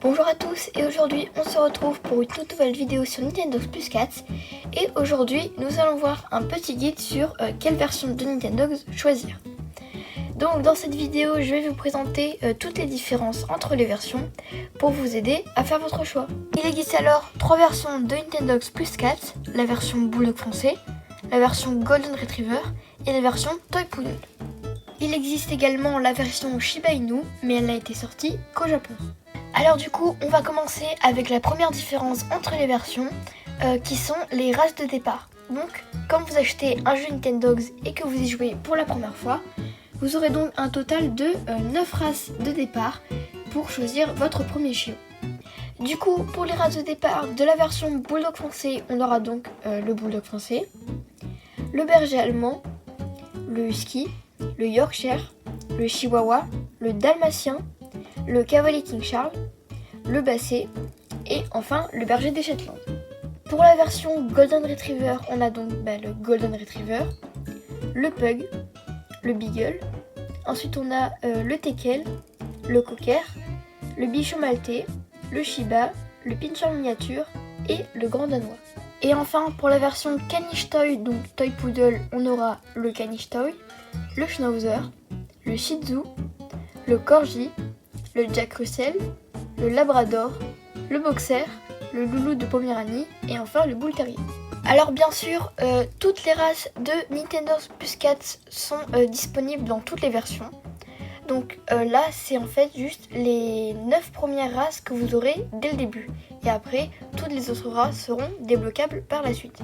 Bonjour à tous et aujourd'hui on se retrouve pour une toute nouvelle vidéo sur Nintendogs Plus 4 et aujourd'hui nous allons voir un petit guide sur quelle version de Nintendogs choisir. Donc dans cette vidéo je vais vous présenter toutes les différences entre les versions pour vous aider à faire votre choix. Il existe alors trois versions de Nintendogs Plus 4, la version Bulldog français, la version Golden Retriever et la version Toy Poodle. Il existe également la version Shiba Inu mais elle n'a été sortie qu'au Japon. Alors du coup, on va commencer avec la première différence entre les versions, qui sont les races de départ. Donc, quand vous achetez un jeu Nintendogs et que vous y jouez pour la première fois, vous aurez donc un total de 9 races de départ pour choisir votre premier chiot. Du coup, pour les races de départ de la version Bulldog français, on aura donc le Bulldog français, le Berger allemand, le Husky, le Yorkshire, le Chihuahua, le Dalmatien, le Cavalier King Charles, le Basset et enfin le Berger des Shetland. Pour la version Golden Retriever, on a donc le Golden Retriever, le Pug, le Beagle, ensuite on a le Teckel, le Cocker, le Bichon Maltais, le Shiba, le Pinscher miniature et le Grand Danois. Et enfin pour la version Caniche Toy, donc Toy Poodle, on aura le Caniche Toy, le Schnauzer, le Shih Tzu, le Corgi, le Jack Russell, le Labrador, le Boxer, le Loulou de Poméranie et enfin le Bull Terrier. Alors bien sûr, toutes les races de Nintendogs Plus 4 sont disponibles dans toutes les versions. Donc là, c'est en fait juste les 9 premières races que vous aurez dès le début. Et après, toutes les autres races seront débloquables par la suite.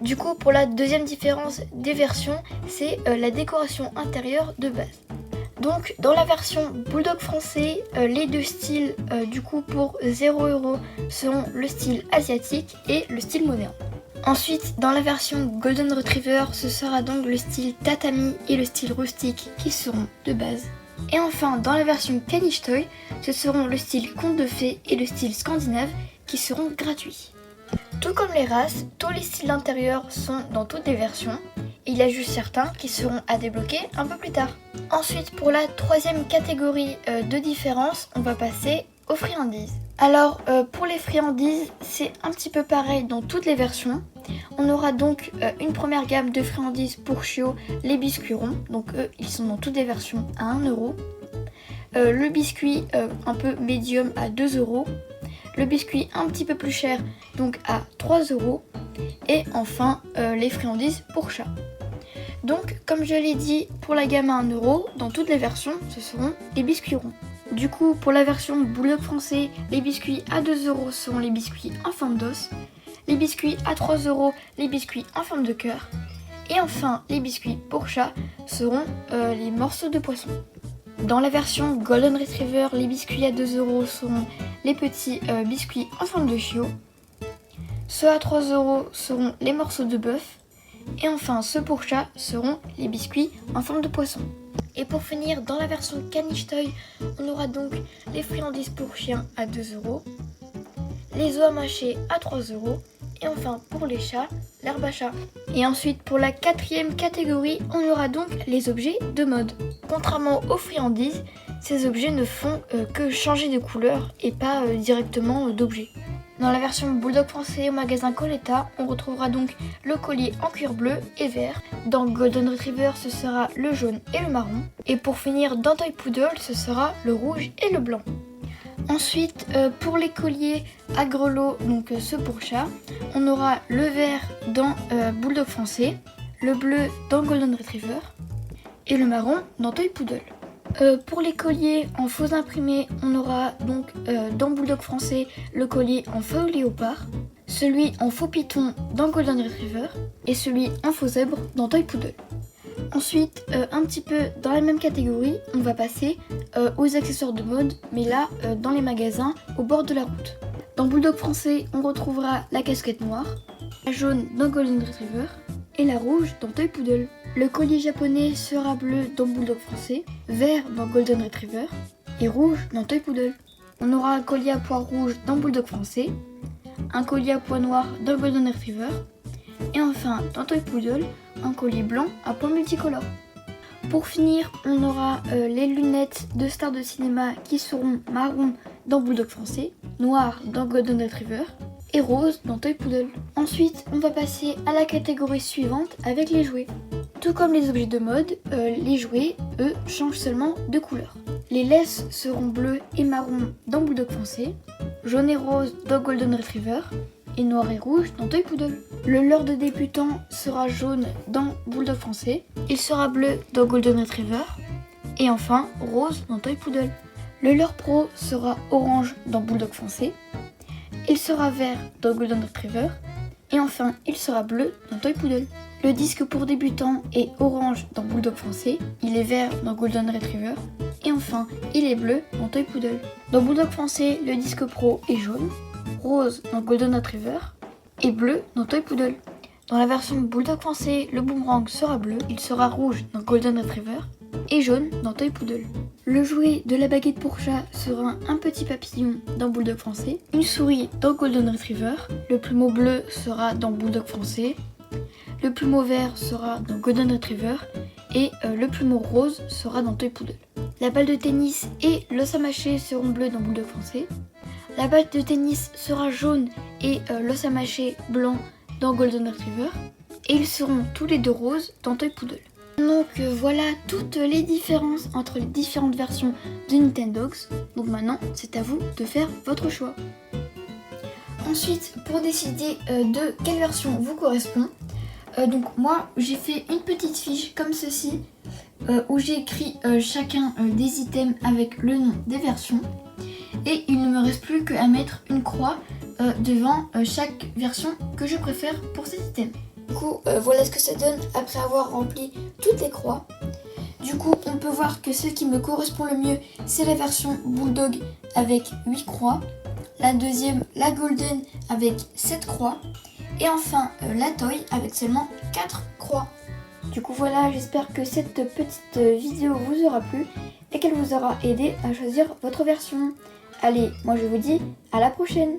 Du coup, pour la deuxième différence des versions, c'est la décoration intérieure de base. Donc dans la version Bulldog français, les deux styles du coup pour 0€ seront le style asiatique et le style moderne. Ensuite dans la version Golden Retriever, ce sera donc le style tatami et le style rustique qui seront de base. Et enfin dans la version Caniche Toy, ce seront le style conte de fées et le style scandinave qui seront gratuits. Tout comme les races, tous les styles d'intérieur sont dans toutes les versions. Il y a juste certains qui seront à débloquer un peu plus tard. Ensuite, pour la troisième catégorie de différence, on va passer aux friandises. Alors, pour les friandises, c'est un petit peu pareil dans toutes les versions. On aura donc une première gamme de friandises pour chiots, les biscuits ronds. Donc eux, ils sont dans toutes les versions à 1€. Le biscuit un peu médium à 2€. Le biscuit un petit peu plus cher, donc à 3€. Et enfin, les friandises pour chat. Donc, comme je l'ai dit, pour la gamme à 1€, dans toutes les versions, ce seront les biscuits ronds. Du coup, pour la version Bulldog français, les biscuits à 2€ seront les biscuits en forme d'os. Les biscuits à 3€, les biscuits en forme de cœur. Et enfin, les biscuits pour chat seront les morceaux de poisson. Dans la version Golden Retriever, les biscuits à 2€ seront les petits biscuits en forme de chiot. Ceux à 3€ seront les morceaux de bœuf. Et enfin, ceux pour chat seront les biscuits en forme de poisson. Et pour finir, dans la version Caniche Toy, on aura donc les friandises pour chiens à 2€, les os à mâcher à 3€, et enfin pour les chats, l'herbe à chat. Et ensuite, pour la quatrième catégorie, on aura donc les objets de mode. Contrairement aux friandises, ces objets ne font que changer de couleur et pas directement d'objet. Dans la version Bulldog français au magasin Coletta, on retrouvera donc le collier en cuir bleu et vert. Dans Golden Retriever, ce sera le jaune et le marron. Et pour finir, dans Toy Poodle, ce sera le rouge et le blanc. Ensuite, pour les colliers à grelots, donc ceux pour chat, on aura le vert dans Bulldog français, le bleu dans Golden Retriever et le marron dans Toy Poodle. Pour les colliers en faux imprimés, on aura donc dans Bulldog français le collier en faux léopard, celui en faux python dans Golden Retriever et celui en faux zèbre dans Toy Poodle. Ensuite, un petit peu dans la même catégorie, on va passer aux accessoires de mode, mais là dans les magasins au bord de la route. Dans Bulldog français, on retrouvera la casquette noire, la jaune dans Golden Retriever et la rouge dans Toy Poodle. Le collier japonais sera bleu dans Bulldog français, vert dans Golden Retriever et rouge dans Toy Poodle. On aura un collier à pois rouge dans Bulldog français, un collier à pois noir dans Golden Retriever et enfin dans Toy Poodle, un collier blanc à pois multicolores. Pour finir, on aura les lunettes de stars de cinéma qui seront marron dans Bulldog français, noir dans Golden Retriever et rose dans Toy Poodle. Ensuite, on va passer à la catégorie suivante avec les jouets. Tout comme les objets de mode, les jouets, eux, changent seulement de couleur. Les laisses seront bleues et marron dans Bulldog français, jaune et rose dans Golden Retriever et noir et rouge dans Toy Poodle. Le leurre de débutant sera jaune dans Bulldog français, il sera bleu dans Golden Retriever et enfin rose dans Toy Poodle. Le leurre pro sera orange dans Bulldog français, il sera vert dans Golden Retriever et enfin il sera bleu dans Toy Poodle. Le disque pour débutants est orange dans Bulldog français, il est vert dans Golden Retriever et enfin il est bleu dans Toy Poodle. Dans Bulldog français, le disque pro est jaune, rose dans Golden Retriever et bleu dans Toy Poodle. Dans la version Bulldog français, le boomerang sera bleu, il sera rouge dans Golden Retriever et jaune dans Toy Poodle. Le jouet de la baguette pour chat sera un petit papillon dans Bulldog français, une souris dans Golden Retriever, le plumeau bleu sera dans Bulldog français, le plumeau vert sera dans Golden Retriever et le plumeau rose sera dans Toy Poodle. La balle de tennis et l'os à mâcher seront bleus dans Bulldog français. La balle de tennis sera jaune et l'os à mâcher blanc dans Golden Retriever. Et ils seront tous les deux roses dans Toy Poodle. Donc voilà toutes les différences entre les différentes versions de Nintendogs. Donc maintenant, c'est à vous de faire votre choix. Ensuite, pour décider de quelle version vous correspond, donc moi j'ai fait une petite fiche comme ceci où j'ai écrit chacun des items avec le nom des versions. Et il ne me reste plus qu'à mettre une croix devant chaque version que je préfère pour cet item. Du coup, voilà ce que ça donne après avoir rempli toutes les croix. Du coup, on peut voir que celle qui me correspond le mieux, c'est la version Bulldog avec 8 croix. La deuxième, la Golden avec 7 croix. Et enfin, la Toy avec seulement 4 croix. Du coup, voilà, j'espère que cette petite vidéo vous aura plu et qu'elle vous aura aidé à choisir votre version. Allez, moi je vous dis à la prochaine!